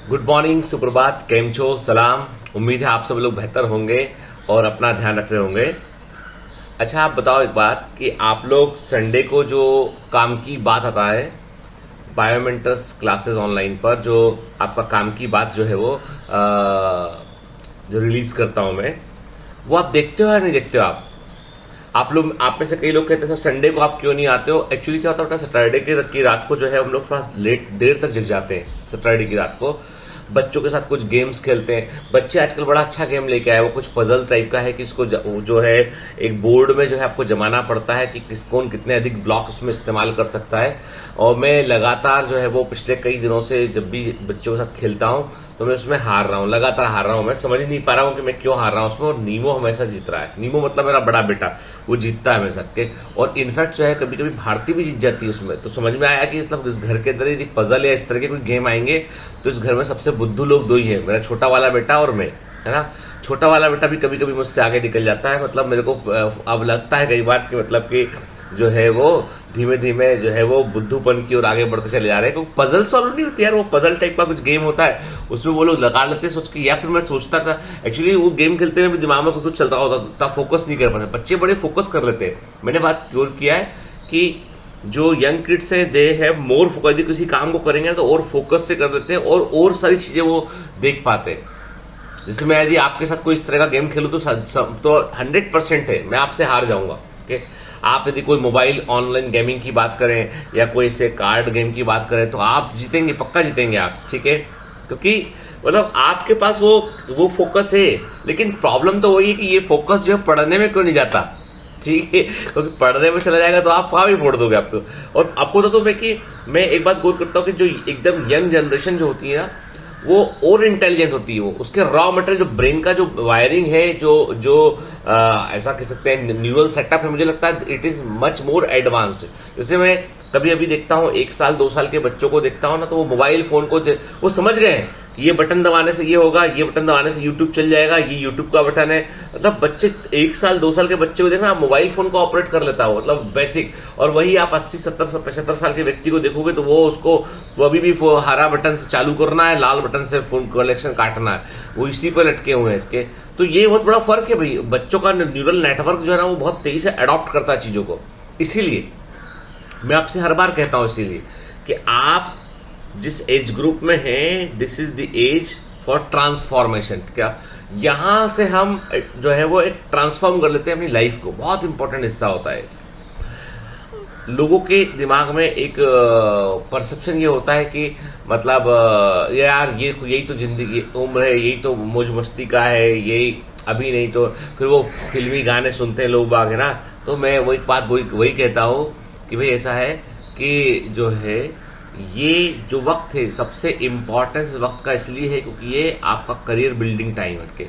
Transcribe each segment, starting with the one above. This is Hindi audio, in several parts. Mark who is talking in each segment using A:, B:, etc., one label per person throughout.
A: गुड मॉर्निंग, सुप्रभात, केम छो, सलाम। उम्मीद है आप सब लोग बेहतर होंगे और अपना ध्यान रख रहे होंगे। अच्छा, आप बताओ एक बात कि आप लोग संडे को जो काम की बात आता है, बायोमेंटर्स क्लासेस ऑनलाइन पर जो आपका काम की बात जो है वो जो रिलीज करता हूं मैं, वो आप देखते हो या नहीं देखते हो? आप लोग, आप में से कई लोग कहते हैं सर संडे को आप क्यों नहीं आते हो। एक्चुअली क्या होता है, सैटरडे की रात को जो है हम लोग थोड़ा लेट देर तक जग जाते हैं। सैटरडे की रात को बच्चों के साथ कुछ गेम्स खेलते हैं। बच्चे आजकल बड़ा अच्छा गेम लेके आए, वो कुछ पजल टाइप का है कि इसको जो है एक बोर्ड में जो है आपको जमाना पड़ता है कि कौन कितने अधिक ब्लॉक उसमें इस्तेमाल कर सकता है। और मैं लगातार जो है वो पिछले कई दिनों से जब भी बच्चों के साथ खेलता हूँ तो मैं उसमें हार रहा हूँ, लगातार हार रहा हूँ। मैं समझ नहीं पा रहा हूँ कि मैं क्यों हार रहा हूँ उसमें। और नीमो हमेशा जीत रहा है। नीमो मतलब मेरा बड़ा बेटा, वो जीतता है हमेशा के। और इनफैक्ट जो है कभी कभी भारती भी जीत जाती है उसमें। तो समझ में आया कि मतलब इस घर के अंदर यदि पजल या इस तरह के कोई गेम आएंगे तो इस घर में सबसे बुद्धू लोग दो ही है, मेरा छोटा वाला बेटा और मैं, है ना। छोटा वाला बेटा भी कभी कभी मुझसे आगे निकल जाता है। मतलब मेरे को अब लगता है कई बार कि मतलब कि जो है वो धीमे धीमे जो है वो बुद्धूपन की ओर आगे बढ़ते चले जा रहे हैं। क्योंकि पजल सॉल्व नहीं होती यार, वो पजल टाइप का कुछ गेम होता है, उसमें वो लोग लगा लेते हैं सोच के। या फिर मैं सोचता था एक्चुअली वो गेम खेलते हुए भी दिमाग में कुछ चल रहा होता था, फोकस नहीं कर पाते। बच्चे बड़े फोकस कर लेते हैं। मैंने बात क्यों किया है कि जो यंग किड्स हैं दे हैव मोर फोकस। यदि किसी काम को करेंगे तो और फोकस से कर देते हैं और सारी चीजें वो देख पाते हैं। जैसे मैं यदि आपके साथ कोई इस तरह का गेम खेलूं तो 100% है मैं आपसे हार जाऊंगा। ओके, आप यदि कोई मोबाइल ऑनलाइन गेमिंग की बात करें या कोई से कार्ड गेम की बात करें तो आप जीतेंगे, पक्का जीतेंगे आप, ठीक है। क्योंकि मतलब आपके पास वो फोकस है। लेकिन प्रॉब्लम तो वही है कि ये फोकस जो है पढ़ने में क्यों नहीं जाता, ठीक है। क्योंकि पढ़ने में चला जाएगा तो आप वहां भी फोड़ दोगे आप तो। और आपको तो मैं कि मैं एक बात गौर करता हूँ कि जो एकदम यंग जनरेशन जो होती है ना, वो और इंटेलिजेंट होती है। वो उसके रॉ मटेरियल जो ब्रेन का जो वायरिंग है, जो जो ऐसा कह सकते हैं न्यूरल सेटअप है, मुझे लगता है it is much more advanced. जैसे मैं कभी अभी देखता हूँ 1 साल 2 साल के बच्चों को देखता हूँ ना, तो वो मोबाइल फोन को वो समझ गए हैं कि ये बटन दबाने से ये होगा, ये बटन दबाने से यूट्यूब चल जाएगा, ये यूट्यूब का बटन है। मतलब बच्चे 1 साल 2 साल के बच्चे को देखना, आप मोबाइल फोन को ऑपरेट कर लेता हो, मतलब बेसिक। और वही आप 80 70 75 साल के व्यक्ति को देखोगे तो वो अभी भी हरा बटन से चालू करना है, लाल बटन से फोन कलेक्शन काटना है, वो इसी पर लटके हुए हैं। तो ये बहुत बड़ा फर्क है भाई। बच्चों का न्यूरल नेटवर्क जो है ना वो बहुत तेजी से अडॉप्ट करता है चीजों को। इसीलिए मैं आपसे हर बार कहता हूं इसीलिए कि आप जिस एज ग्रुप में हैं, this is the age for transformation. क्या यहां से हम जो है वो एक ट्रांसफॉर्म कर लेते हैं अपनी लाइफ को। बहुत इंपॉर्टेंट हिस्सा होता है। लोगों के दिमाग में एक परसेप्शन ये होता है कि मतलब यार ये यही तो जिंदगी उम्र है, यही तो मौज मस्ती का है, यही अभी नहीं तो फिर वो फिल्मी गाने सुनते हैं लोग बाग, है ना। तो मैं वही बात वही कहता हूं कि भाई ऐसा है कि जो है ये जो वक्त है सबसे इम्पोर्टेंस वक्त का इसलिए है क्योंकि ये आपका करियर बिल्डिंग टाइम है के।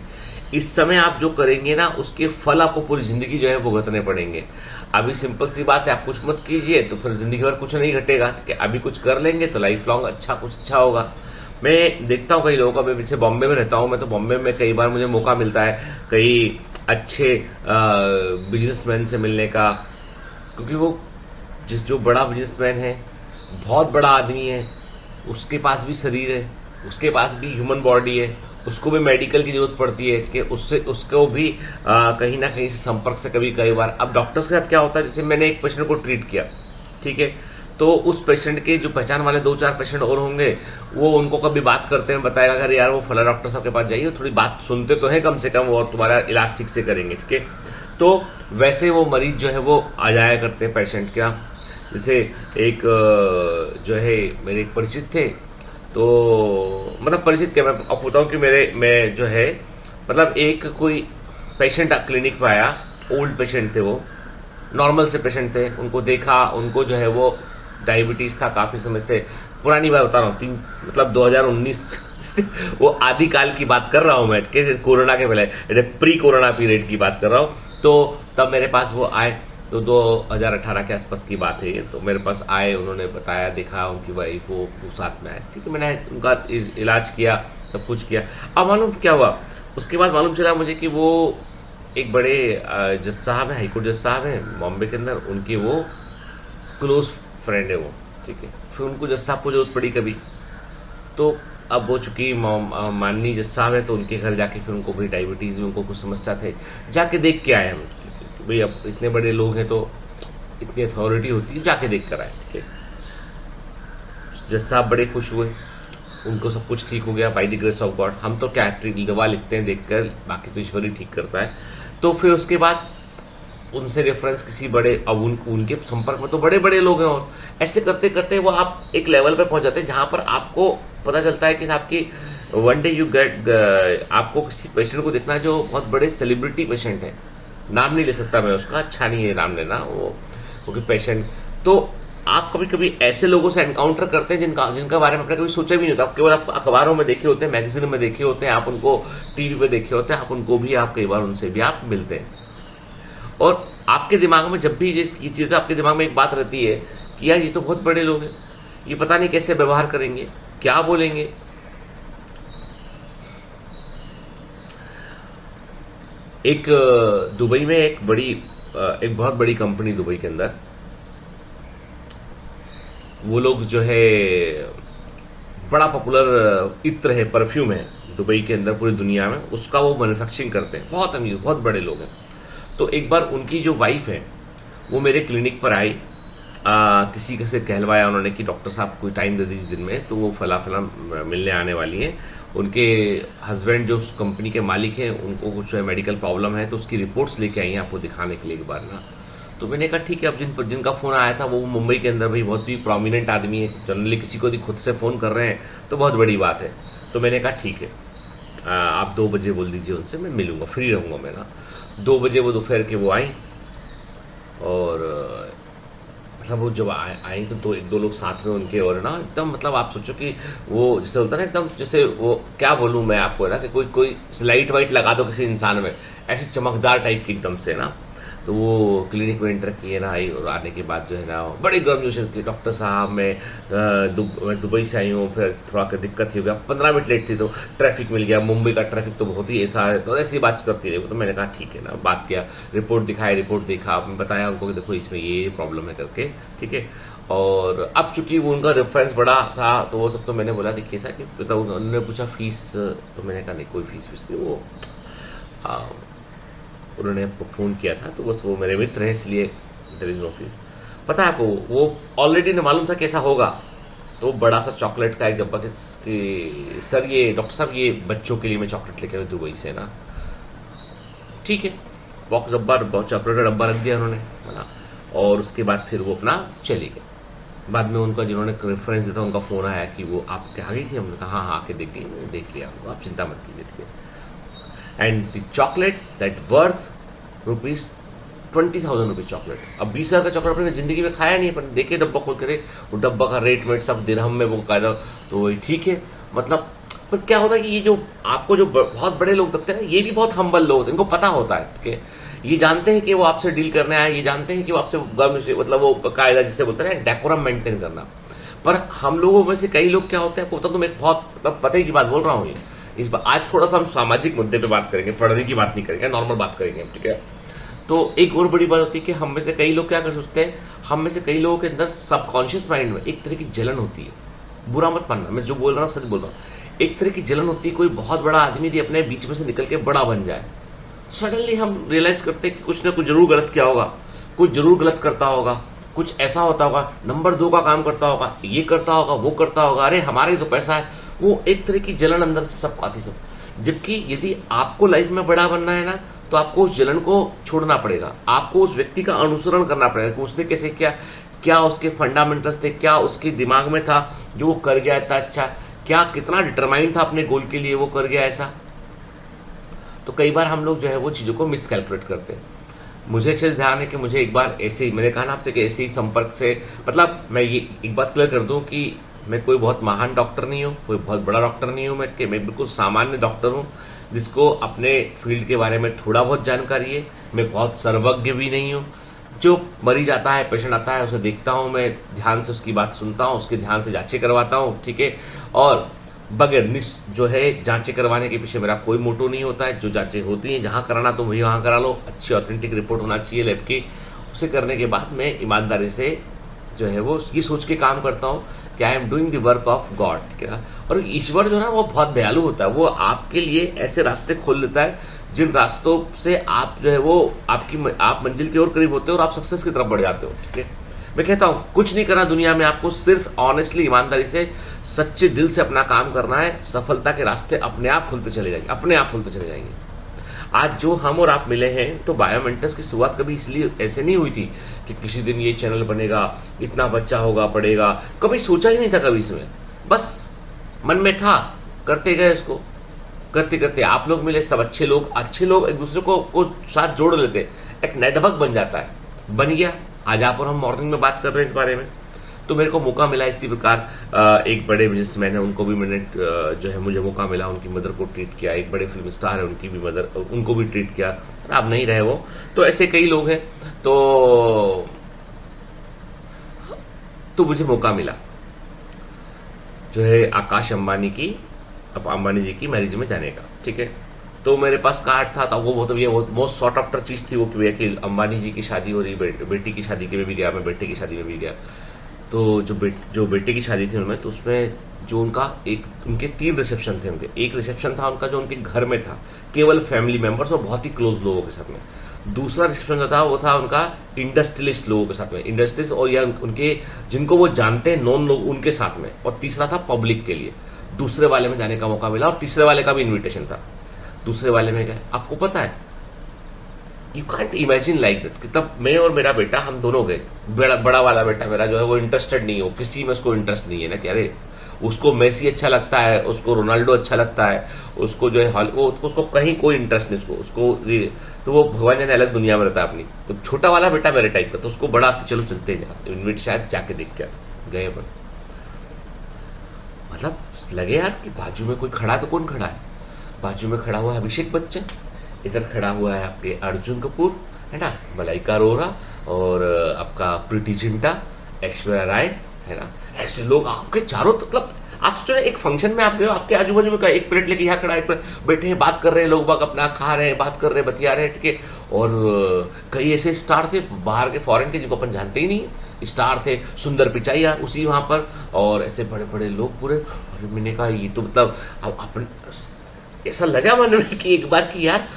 A: इस समय आप जो करेंगे ना उसके फल आपको पूरी जिंदगी जो है भुगतने पड़ेंगे। अभी सिंपल सी बात है, आप कुछ मत कीजिए तो फिर जिंदगी भर कुछ नहीं घटेगा। कि अभी कुछ कर लेंगे तो लाइफ लॉन्ग कुछ अच्छा होगा। मैं देखता हूँ कई लोगों का, मैं पीछे बॉम्बे में रहता हूँ, मैं तो बॉम्बे में कई बार मुझे मौका मिलता है कई अच्छे बिजनेसमैन से मिलने का। क्योंकि वो जो बड़ा बिजनेसमैन है, बहुत बड़ा आदमी है, उसके पास भी शरीर है, उसके पास भी ह्यूमन बॉडी है, उसको भी मेडिकल की जरूरत पड़ती है कि उसको भी कहीं ना कहीं से संपर्क से कई बार। अब डॉक्टर्स के साथ क्या होता है, जैसे मैंने एक पेशेंट को ट्रीट किया, ठीक है, तो उस पेशेंट के जो पहचान वाले 2-4 पेशेंट और होंगे, वो उनको कभी बात करते हैं, बताएगा अगर यार वो फला डॉक्टर साहब के पास जाइए, थोड़ी बात सुनते तो है कम से कम, और तुम्हारा इलाज ठीक से करेंगे, ठीक है। तो वैसे वो मरीज जो है वो आ जाया करते हैं पेशेंट क्या। जैसे एक जो है मेरे एक परिचित थे, तो मतलब परिचित क्या, मैं आपको बताऊं कि मैं जो है मतलब एक कोई पेशेंट क्लिनिक पे आया, ओल्ड पेशेंट थे, वो नॉर्मल से पेशेंट थे। उनको देखा, उनको जो है वो डायबिटीज था काफी समय से। पुरानी बात बता रहा हूँ, मतलब 2019 वो आदिकाल की बात कर रहा हूँ मैं, कोरोना के पहले, प्री कोरोना पीरियड की बात कर रहा हूँ। तो तब मेरे पास वो आए, तो 2018 के आसपास की बात है। तो मेरे पास आए, उन्होंने बताया, देखा, उनकी वाइफ वो साथ में आए, ठीक है। मैंने उनका इलाज किया, सब कुछ किया। अब मालूम क्या हुआ, उसके बाद मालूम चला मुझे कि वो एक बड़े जज साहब हैं, हाईकोर्ट जज साहब हैं बॉम्बे के अंदर, उनके वो क्लोज फ्रेंड है वो, ठीक है। फिर उनको जज साहब को जरूरत पड़ी कभी, तो अब वो चूंकि माननीय जज साहब है तो उनके घर जाके फिर उनको भी डायबिटीज़, उनको कुछ समस्या थे, जाके देख के आए हम कि भाई अब इतने बड़े लोग हैं तो इतनी अथॉरिटी होती है, जाके देख कर आए। ठीक है, जज साहब बड़े खुश हुए, उनको सब कुछ ठीक हो गया by the grace of God. हम तो क्या दवा लिखते हैं देखकर, बाकी तो ईश्वर ही ठीक करता है। तो फिर उसके बाद उनसे रेफरेंस किसी बड़े, अब उनके संपर्क में तो बड़े बड़े लोग हैं, और ऐसे करते करते वो आप एक लेवल पे पहुंच जाते हैं जहां पर आपको पता चलता है कि आपकी वन डे यू गेट, आपको किसी पेशेंट को देखना जो बहुत बड़े सेलिब्रिटी पेशेंट है, नाम नहीं ले सकता मैं उसका, अच्छा नहीं है नाम लेना वो, क्योंकि पेशेंट, तो आप कभी कभी ऐसे लोगों से एनकाउंटर करते हैं जिनका बारे में आपने कभी सोचा भी नहीं होता। केवल आप अखबारों में देखे होते हैं, मैगजीन में देखे होते हैं, आप उनको टीवी पे देखे होते हैं, आप उनको भी, आप कई बार उनसे भी आप मिलते हैं, और आपके दिमाग में जब भी ये चीज़, तो आपके दिमाग में एक बात रहती है कि यार ये तो बहुत बड़े लोग हैं, ये पता नहीं कैसे व्यवहार करेंगे, क्या बोलेंगे। एक दुबई में एक बहुत बड़ी कंपनी, दुबई के अंदर वो लोग जो है बड़ा पॉपुलर इत्र है, परफ्यूम है दुबई के अंदर पूरी दुनिया में, उसका वो मैन्युफैक्चरिंग करते हैं, बहुत अमीर, बहुत बड़े लोग हैं। तो एक बार उनकी जो वाइफ है वो मेरे क्लिनिक पर आई, किसी से कहलवाया उन्होंने कि डॉक्टर साहब कोई टाइम दे दीजिए दिन में, तो वो फला मिलने आने वाली हैं। उनके हस्बैंड जो उस कंपनी के मालिक हैं, उनको कुछ मेडिकल प्रॉब्लम है, तो उसकी रिपोर्ट्स लेके आई हैं आपको दिखाने के लिए एक बार ना। तो मैंने कहा ठीक है, अब जिनका फ़ोन आया था वो मुंबई के अंदर भाई बहुत ही प्रोमिनेंट आदमी है, जनरली किसी को भी खुद से फ़ोन कर रहे हैं तो बहुत बड़ी बात है। तो मैंने कहा ठीक है, आप 2 बजे बोल दीजिए उनसे, मैं मिलूंगा, फ्री रहूंगा मैं ना। 2 बजे वो दोपहर के वो आई, और मतलब वो जब आई तो एक दो लोग साथ में उनके, और ना एकदम मतलब आप सोचो कि वो जैसे होता है ना, एकदम जैसे वो क्या बोलूँ मैं आपको ना, कि कोई लाइट वाइट लगा दो किसी इंसान में, ऐसी चमकदार टाइप की एकदम से ना। तो वो क्लिनिक में एंटर किए ना, आई, और आने के बाद जो है ना बड़ी गर्मजोशी की, डॉक्टर साहब मैं दुबई से आई हूँ, फिर थोड़ा दिक्कत ही हो गया, 15 मिनट लेट थी तो ट्रैफिक मिल गया, मुंबई का ट्रैफिक तो बहुत ही ऐसा है, तो ऐसी बात करती रही। तो मैंने कहा ठीक है ना, बात किया, रिपोर्ट दिखाई, रिपोर्ट देखा, बताया उनको कि देखो इसमें ये प्रॉब्लम है करके, ठीक है। और अब चूंकि वो उनका रेफरेंस बड़ा था तो वो सब, तो मैंने बोला देखिए सर कि उन्होंने पूछा फीस, तो मैंने कहा नहीं कोई फीस नहीं, वो उन्होंने फ़ोन किया था, तो बस वो मेरे मित्र हैं इसलिए देयर इज़ नो फीस। पता है आपको, वो ऑलरेडी ने मालूम था कैसा होगा, तो बड़ा सा चॉकलेट का एक डब्बा कि सर ये डॉक्टर साहब ये बच्चों के लिए मैं चॉकलेट लेके आया दुबई से ना। ठीक है, बॉक्स डब्बा, चॉकलेट का डब्बा रख दिया उन्होंने, है ना। और उसके बाद फिर वो अपना चले गए। बाद में उनका जिन्होंने रेफरेंस दिया था उनका फ़ोन आया कि वो आपके आ गई थी, हमने कहा हाँ आके देख गई, देख लिया, आप चिंता मत कीजिए, ठीक है। And the chocolate that worth rupees 20,000 rupees chocolate. अब 20,000 का चॉकलेट अपने जिंदगी में खाया नहीं, पर देखे डब्बा खोल के, वो डब्बा का रेट वेट सब दिरहम में वो कायदा, तो वही ठीक है। मतलब पर क्या होता है कि ये जो आपको जो बहुत बड़े लोग लगते हैं ना, ये भी बहुत हम्बल लोग होते हैं, इनको पता होता है कि ये जानते हैं कि वो आपसे डील करने आए, ये जानते हैं कि वो आपसे मतलब वो कायदा जिससे बोलते हैं डेकोरम मेंटेन करना। पर हम लोगों में से कई लोग क्या होते हैं, पता तो मैं बहुत मतलब पते की बात बोल रहा हूँ ये इस बार। आज थोड़ा सा हम सामाजिक मुद्दे पे बात करेंगे, पढ़ने की बात नहीं करेंगे, नॉर्मल बात करेंगे, ठीक है। तो एक और बड़ी बात होती है कि हम में से कई लोग क्या कर सोचते हैं, हम में से कई लोगों के अंदर सबकॉन्शियस माइंड में एक तरह की जलन होती है। बुरा मत मानना, मैं जो बोल रहा हूँ सच बोल रहा हूँ। एक तरह की जलन होती है, कोई बहुत बड़ा आदमी यदि अपने बीच में से निकल के बड़ा बन जाए, सडनली हम रियलाइज करते हैं कि कुछ ना कुछ जरूर गलत किया होगा, कुछ जरूर गलत करता होगा, कुछ ऐसा होता होगा, नंबर 2 का काम करता होगा, ये करता होगा, वो करता होगा, अरे हमारे तो पैसा है। वो एक तरह की जलन अंदर से सबको आती सब। जबकि यदि आपको लाइफ में बड़ा बनना है ना, तो आपको उस जलन को छोड़ना पड़ेगा, आपको उस व्यक्ति का अनुसरण करना पड़ेगा कि उसने कैसे किया, क्या उसके फंडामेंटल्स थे, क्या उसके दिमाग में था जो वो कर गया इतना अच्छा, क्या कितना डिटरमाइंड था अपने गोल के लिए वो कर गया ऐसा। तो कई बार हम लोग जो है वो चीज़ों को मिसकैलकुलेट करते हैं। मुझे अच्छे से ध्यान है कि मुझे एक बार ऐसे ही मैंने कहा ना आपसे कि ऐसे ही संपर्क से, मतलब मैं ये एक बात क्लियर कर दूं कि मैं कोई बहुत महान डॉक्टर नहीं हूँ, कोई बहुत बड़ा डॉक्टर नहीं हूँ, मैं बिल्कुल सामान्य डॉक्टर हूँ जिसको अपने फील्ड के बारे में थोड़ा बहुत जानकारी है। मैं बहुत सर्वज्ञ भी नहीं हूँ। जो मरीज आता है, पेशेंट आता है, उसे देखता हूँ, मैं ध्यान से उसकी बात सुनता हूँ, उसके ध्यान से जांचें करवाता हूँ, ठीक है। और बगैर जो है जांचें करवाने के पीछे मेरा कोई मोटो नहीं होता है। जो जांचें होती हैं, जहाँ कराना तुम वही वहाँ करा लो, अच्छी ऑथेंटिक रिपोर्ट होना चाहिए लैब की। उसे करने के बाद मैं ईमानदारी से जो है वो ये सोच के काम करता हूँ कि कि I am doing the work of God, ठीक है ना। और ईश्वर जो है ना वो बहुत दयालु होता है, वो आपके लिए ऐसे रास्ते खोल लेता है जिन रास्तों से आप जो है वो आप मंजिल की ओर करीब होते हो और आप सक्सेस की तरफ बढ़ जाते हो, ठीक है। मैं कहता हूं कुछ नहीं करना दुनिया में, आपको सिर्फ ऑनेस्टली, ईमानदारी से, सच्चे दिल से अपना काम करना है। सफलता के रास्ते अपने आप खुलते चले जाएंगे, अपने आप खुलते चले जाएंगे। आज जो हम और आप मिले हैं, तो बायोमेंटर्स की शुरुआत कभी इसलिए ऐसे नहीं हुई थी कि किसी दिन ये चैनल बनेगा, इतना बच्चा होगा, पढ़ेगा। कभी सोचा ही नहीं था कभी इसमें, बस मन में था, करते गए इसको, करते करते आप लोग मिले, सब अच्छे लोग एक दूसरे को साथ जोड़ लेते, एक नेटवर्क बन जाता है, बन गया। आज आप और हम मॉर्निंग में बात कर रहे हैं इस बारे में। तो मेरे को मौका मिला इसी प्रकार, एक बड़े बिजनेसमैन है, उनको भी मैंने जो है मुझे मौका मिला, उनकी मदर को ट्रीट किया। एक बड़े फिल्म स्टार है, उनकी भी मदर, उनको भी ट्रीट किया। अब नहीं रहे वो, तो ऐसे कई लोग हैं। तो मुझे मौका मिला जो है आकाश अंबानी की, अब अंबानी जी की मैरिज में जाने का, ठीक है। तो मेरे पास कार्ड था, तो वो बहुत सॉर्ट आफ्टर चीज थी वो, कि अंबानी जी की शादी हो रही, बेटी की शादी के में भी गया मैं, बेटे की शादी में भी गया। तो जो बेटे की शादी थी उनमें, तो उसमें जो उनके 3 रिसेप्शन थे। उनके एक रिसेप्शन था उनका जो उनके घर में था, केवल फैमिली मेंबर्स और बहुत ही क्लोज लोगों के साथ में। दूसरा रिसेप्शन जो था वो था उनका इंडस्ट्रियलिस्ट लोगों के साथ में, इंडस्ट्रियलिस्ट और या उनके जिनको वो जानते हैं, नॉन लोग, उनके साथ में। और तीसरा था पब्लिक के लिए। दूसरे वाले में जाने का मौका मिला और तीसरे वाले का भी इन्विटेशन था। दूसरे वाले में गए, आपको पता है, you can't imagine like that कि तब मैं और मेरा बेटा, हम दोनों गए। बड़ा वाला बेटा मेरा जो है वो इंटरेस्टेड नहीं हो किसी में, उसको इंटरेस्ट नहीं है ना कि अरे उसको मेसी अच्छा लगता है, उसको रोनाल्डो अच्छा लगता है, उसको जो है उसको कहीं कोई इंटरेस्ट नहीं, उसको तो वो भगवान जाने अलग दुनिया में रहता है अपनी। तो छोटा वाला बेटा मेरे टाइप का, तो उसको बड़ा चलो चलते हैं, इन्विट शायद जाके देख के गए अपन। मतलब लगे यार कि बाजू में कोई खड़ा है, तो कौन खड़ा है? बाजू में खड़ा हुआ है अभिषेक बच्चन, इधर खड़ा हुआ है आपके अर्जुन कपूर, है ना, मलाइका अरोरा, और आपका प्रीति जिंटा, ऐश्वर्या राय, है ना। ऐसे लोग आपके चारों, मतलब आप सोचो एक फंक्शन में आप गए हो, आपके आजू बाजू में एक प्लेट लेके यहाँ खड़ा, एक प्लेट बैठे हैं, बात कर रहे हैं लोग, बाग अपना खा रहे हैं, बात कर रहे हैं, बतिया रहे हैं, ठीक है। और कई ऐसे स्टार थे बाहर के, फॉरेन के, जिनको अपन जानते ही नहीं, स्टार थे। सुंदर पिचाई उसी वहां पर, और ऐसे बड़े बड़े लोग पूरे। और मैंने कहा ये तो मतलब अपन, ऐसा लगा मन में कि एक बार कि यार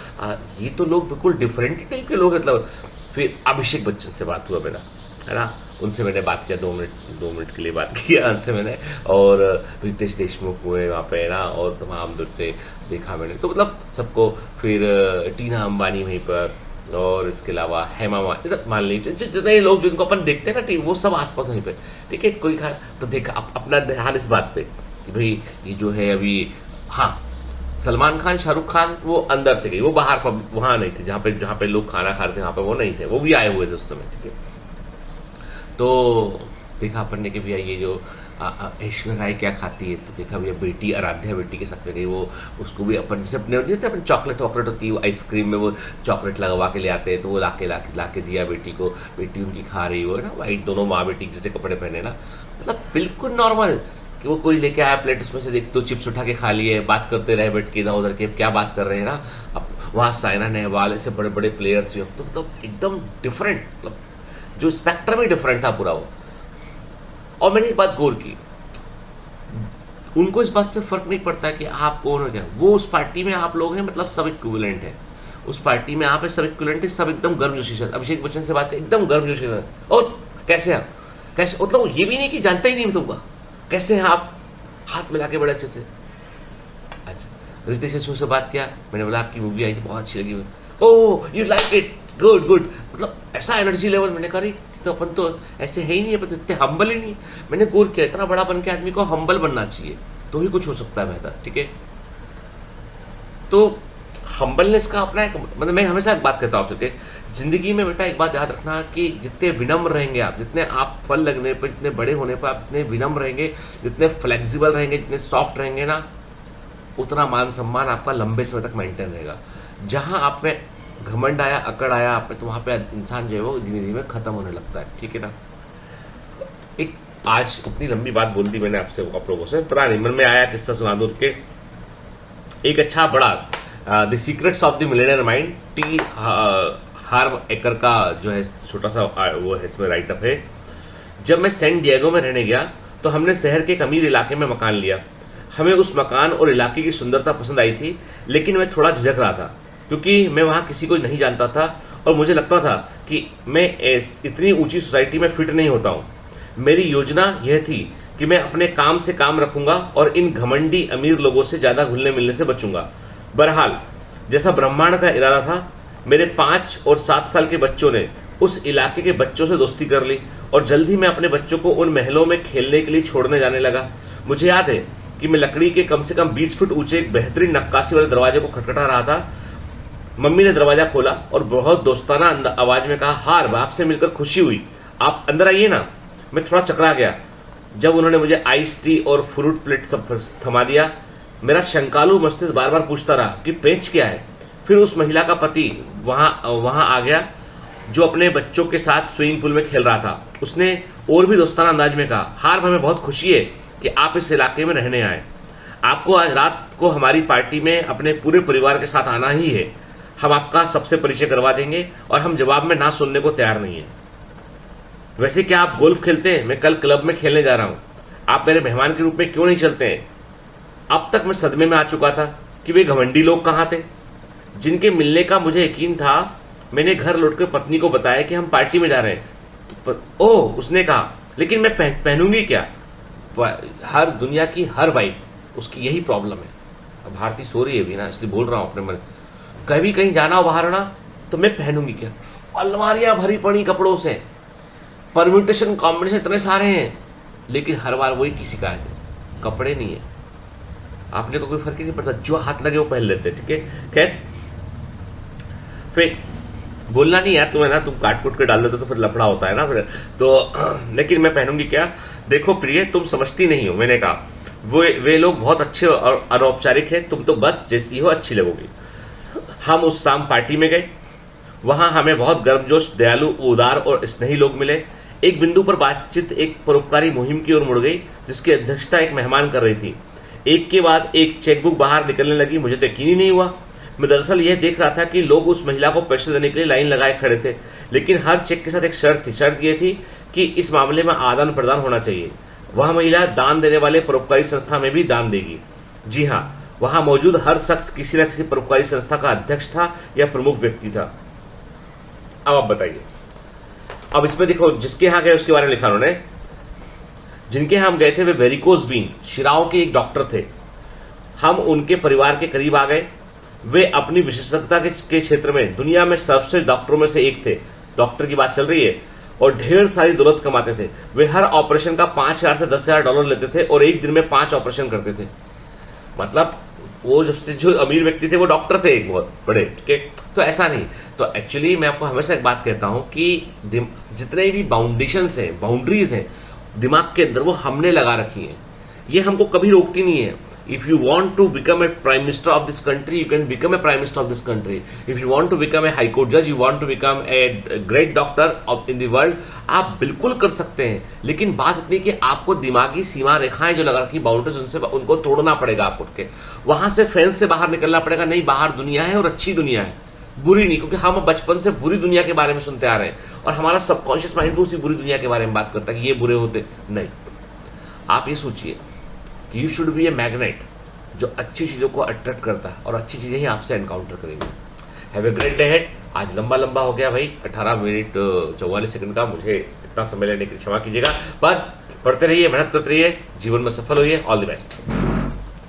A: ये तो लोग बिल्कुल डिफरेंट टाइप के लोग, मतलब। फिर अभिषेक बच्चन से बात हुआ मेरा, है ना, उनसे मैंने बात किया, 2 मिनट के लिए बात किया उनसे मैंने। और रितेश देशमुख हुए वहाँ पे, है ना, और तमाम देखा मैंने, तो मतलब सबको। फिर टीना अंबानी वहीं पर, और इसके अलावा हेमा मान लीजिए जितने लोग जिनको अपन देखते हैं ना टीम, वो सब आसपास वहीं पे, ठीक है। कोई तो देखा अपना ध्यान इस बात पे कि भाई ये जो है अभी, हाँ, सलमान खान, शाहरुख खान वो अंदर थे, वो बाहर वहां नहीं थे, जहां पे लोग खाना खा रहे थे वहां पे वो नहीं थे, वो भी आए हुए थे उस समय, ठीक है। तो देखा अपन ने कि भैया ये जो ऐश्वर्या राय क्या खाती है, तो देखा भैया बेटी आराध्या बेटी के साथ में गई, वो उसको भी अपन जैसे अपने जैसे अपन चॉकलेट होती है, वो आइसक्रीम में वो चॉकलेट लगवा के ले आते हैं, तो वो लाके दिया बेटी को, बेटी उनकी खा रही हो, है ना, वाइट, दोनों माँ बेटी जैसे कपड़े पहने ना, मतलब बिल्कुल नॉर्मल। कि वो कोई लेके आया प्लेट, उसमें से देख तो चिप्स उठा के खा लिए, बात करते रहे बैठ के इधर उधर के, क्या बात कर रहे हैं ना। अब वहाँ साइना नेहवाल, ऐसे बड़े बड़े प्लेयर्स भी, तो एकदम डिफरेंट, मतलब जो स्पेक्ट्रम ही डिफरेंट था पूरा वो। और मैंने एक बात गौर की, उनको इस बात से फर्क नहीं पड़ता कि आप कौन हो, क्या वो उस पार्टी में आप लोग हैं, मतलब सब इक्विवेलेंट है उस पार्टी में, आप है सब इक्विवेलेंट है, सब एकदम गर्मजोशी से। अभिषेक बच्चन से बात कर एकदम गर्मजोशी से, और कैसे आप, कैसे, मतलब ये भी नहीं कि जानता ही नहीं तुमको, कैसे हैं आप, हाथ मिला के बड़े अच्छे से। अच्छा, रितेश देशमुख से बात किया, मैंने बोला आपकी मूवी आई थी, बहुत अच्छी लगी, oh you like it, good good, मतलब ऐसा एनर्जी लेवल। मैंने कहा तो अपन तो ऐसे है ही नहीं, अपन इतने हम्बल ही नहीं। मैंने गौर किया, इतना बड़ा बन के आदमी को हम्बल बनना चाहिए, तो ही कुछ हो सकता है बेहतर, ठीक है। तो हम्बलनेस का अपना एक, मतलब मैं हमेशा एक बात कहता हूँ आपसे, जिंदगी में बेटा एक बात याद रखना कि जितने विनम्र रहेंगे आप, जितने आप फल लगने पर, जितने बड़े होने पर आप जितने विनम्र रहेंगे, जितने फ्लेक्सिबल रहेंगे, जितने सॉफ्ट रहेंगे ना, उतना मान सम्मान आपका लंबे समय तक मेंटेन रहेगा। जहां आप में घमंड आया, अकड़ आया आप में, तो वहां पे इंसान जो है वो धीमे धीमे खत्म होने लगता है, ठीक है ना। एक आज इतनी लंबी बात बोल दी मैंने आपसे, आप लोगों से पता नहीं मन में आया किस्सा सुना दो के। एक अच्छा बड़ा the secrets of the millionaire mind, T Harv Eker का जो है छोटा सा वो है, इसमें राइटअप है। जब मैं सैन डिएगो में रहने गया, तो हमने शहर के एक अमीर इलाके में मकान लिया। हमें उस मकान और इलाके की सुंदरता पसंद आई थी, लेकिन मैं थोड़ा झिझक रहा था क्योंकि मैं वहाँ किसी को नहीं जानता था और मुझे लगता था कि मैं इतनी ऊंची सोसाइटी में फिट नहीं होता हूँ। मेरी योजना यह थी कि मैं अपने काम से काम रखूंगा और इन घमंडी अमीर लोगों से ज्यादा घुलने मिलने से बचूंगा। बहरहाल जैसा ब्रह्मांड का इरादा था, मेरे 5 और 7 साल के बच्चों ने उस इलाके के बच्चों से दोस्ती कर ली और जल्द ही मैं अपने बच्चों को उन महलों में खेलने के लिए छोड़ने जाने लगा। मुझे याद है कि मैं लकड़ी के कम से कम 20 फुट ऊंचे एक बेहतरीन नक्काशी वाले दरवाजे को खटखटा रहा था। मम्मी ने दरवाजा खोला और बहुत दोस्ताना आवाज में कहा, हार बाप से मिलकर खुशी हुई, आप अंदर आइए ना। मैं थोड़ा चकरा गया जब उन्होंने मुझे आइस टी और फ्रूट प्लेट सब थमा दिया। मेरा शंकालू मस्तिष्क बार बार पूछता रहा कि पेच क्या है। फिर उस महिला का पति वहां आ गया जो अपने बच्चों के साथ स्विमिंग पूल में खेल रहा था। उसने और भी दोस्ताना अंदाज में कहा, हार हमें बहुत खुशी है कि आप इस इलाके में रहने आए। आपको आज रात को हमारी पार्टी में अपने पूरे परिवार के साथ आना ही है। हम आपका सबसे परिचय करवा देंगे और हम जवाब में ना सुनने को तैयार नहीं है। वैसे क्या आप गोल्फ खेलते हैं? मैं कल क्लब में खेलने जा रहा हूं। आप मेरे मेहमान के रूप में क्यों नहीं चलते हैं? अब तक मैं सदमे में आ चुका था कि वे घमंडी लोग कहां थे जिनके मिलने का मुझे यकीन था। मैंने घर लौटकर पत्नी को बताया कि हम पार्टी में जा रहे हैं। ओह, उसने कहा, लेकिन मैं पहनूंगी क्या? हर दुनिया की हर वाइफ उसकी यही प्रॉब्लम है। अब भारती सो रही है भी ना, इसलिए बोल रहा हूं अपने मन। कभी कहीं जाना हो बाहर ना, तो मैं पहनूंगी क्या? अलमारियां भरी पड़ी कपड़ों से, परम्यूटेशन कॉम्बिनेशन इतने सारे हैं, लेकिन हर बार वही की शिकायत है, कपड़े नहीं है। आपने को कोई फर्क ही नहीं पड़ता, जो हाथ लगे वो पहन लेते। ठीक है, खैर फिर बोलना नहीं यार तुम्हें ना, तुम काट कूट के डाल देते तो फिर लफड़ा होता है ना फिर तो। लेकिन मैं पहनूंगी क्या? देखो प्रिय, तुम समझती नहीं हो। मैंने कहा वे लोग बहुत अच्छे और अनौपचारिक हैं, तुम तो बस जैसी हो अच्छी लगोगी। हम उस शाम पार्टी में गए। वहां हमें बहुत गर्मजोश, दयालु, उदार और स्नेही लोग मिले। एक बिंदु पर बातचीत एक परोपकारी मुहिम की ओर मुड़ गई जिसकी अध्यक्षता एक मेहमान कर रही थी। एक के बाद एक चेकबुक बाहर निकलने लगी। मुझे तो यकीन ही नहीं हुआ। मैं दरअसल यह देख रहा था कि लोग उस महिला को पैसे देने के लिए लाइन लगाए खड़े थे, लेकिन हर चेक के साथ एक शर्त थी। शर्त यह थी कि इस मामले में आदान प्रदान होना चाहिए। वह महिला दान देने वाले परोपकारी संस्था में भी दान देगी। जी हाँ, वहां मौजूद हर शख्स किसी न किसी परोपकारी संस्था का अध्यक्ष था या प्रमुख व्यक्ति था। अब आप बताइए। अब इसमें देखो, जिसके यहां गए उसके बारे में लिखा उन्होंने। जिनके यहां हम गए थे वे वेरिकोज वीन शिराओं के एक डॉक्टर थे। हम उनके परिवार के करीब आ गए। वे अपनी विशेषज्ञता के क्षेत्र में दुनिया में सर्वश्रेष्ठ डॉक्टरों में से एक थे। डॉक्टर की बात चल रही है, और ढेर सारी दौलत कमाते थे। वे हर ऑपरेशन का 5,000 से 10,000 डॉलर लेते थे और एक दिन में 5 ऑपरेशन करते थे। मतलब वो जो अमीर व्यक्ति थे वो डॉक्टर थे एक बहुत बड़े। ठीक है, तो ऐसा नहीं। तो एक्चुअली मैं आपको हमेशा एक बात कहता हूं कि जितने भी बाउंड्रीज हैं दिमाग के अंदर, वो हमने लगा रखी हैं। ये हमको कभी रोकती नहीं है। If you want to become a prime minister of this country, you can become a prime minister of this country. If you want to become a high court judge, you want to become a great doctor in the world, आप बिल्कुल कर सकते हैं। लेकिन बात इतनी कि आपको दिमागी सीमा रेखाएं जो लगा रखी, बाउंड्रीज, उनको तोड़ना पड़ेगा। आप उठ के वहां से फेंस से बाहर निकलना पड़ेगा। नहीं, बाहर दुनिया है और अच्छी दुनिया है, बुरी नहीं। क्योंकि हम बचपन से बुरी दुनिया के बारे में सुनते आ रहे हैं और हमारा सबकॉन्शियस माइंड भी उसी बुरी दुनिया के बारे में बात करता है कि ये बुरे होते। नहीं, आप ये सोचिए, you should be a magnet जो अच्छी चीजों को अट्रैक्ट करता है और अच्छी चीजें ही आपसे एनकाउंटर करेंगे। Have a great day head. आज लंबा हो गया भाई, 18 मिनट 44 सेकंड का। मुझे इतना समय लेने की क्षमा कीजिएगा, पर पढ़ते रहिए, मेहनत करते रहिए, जीवन में सफल होइए। All the best.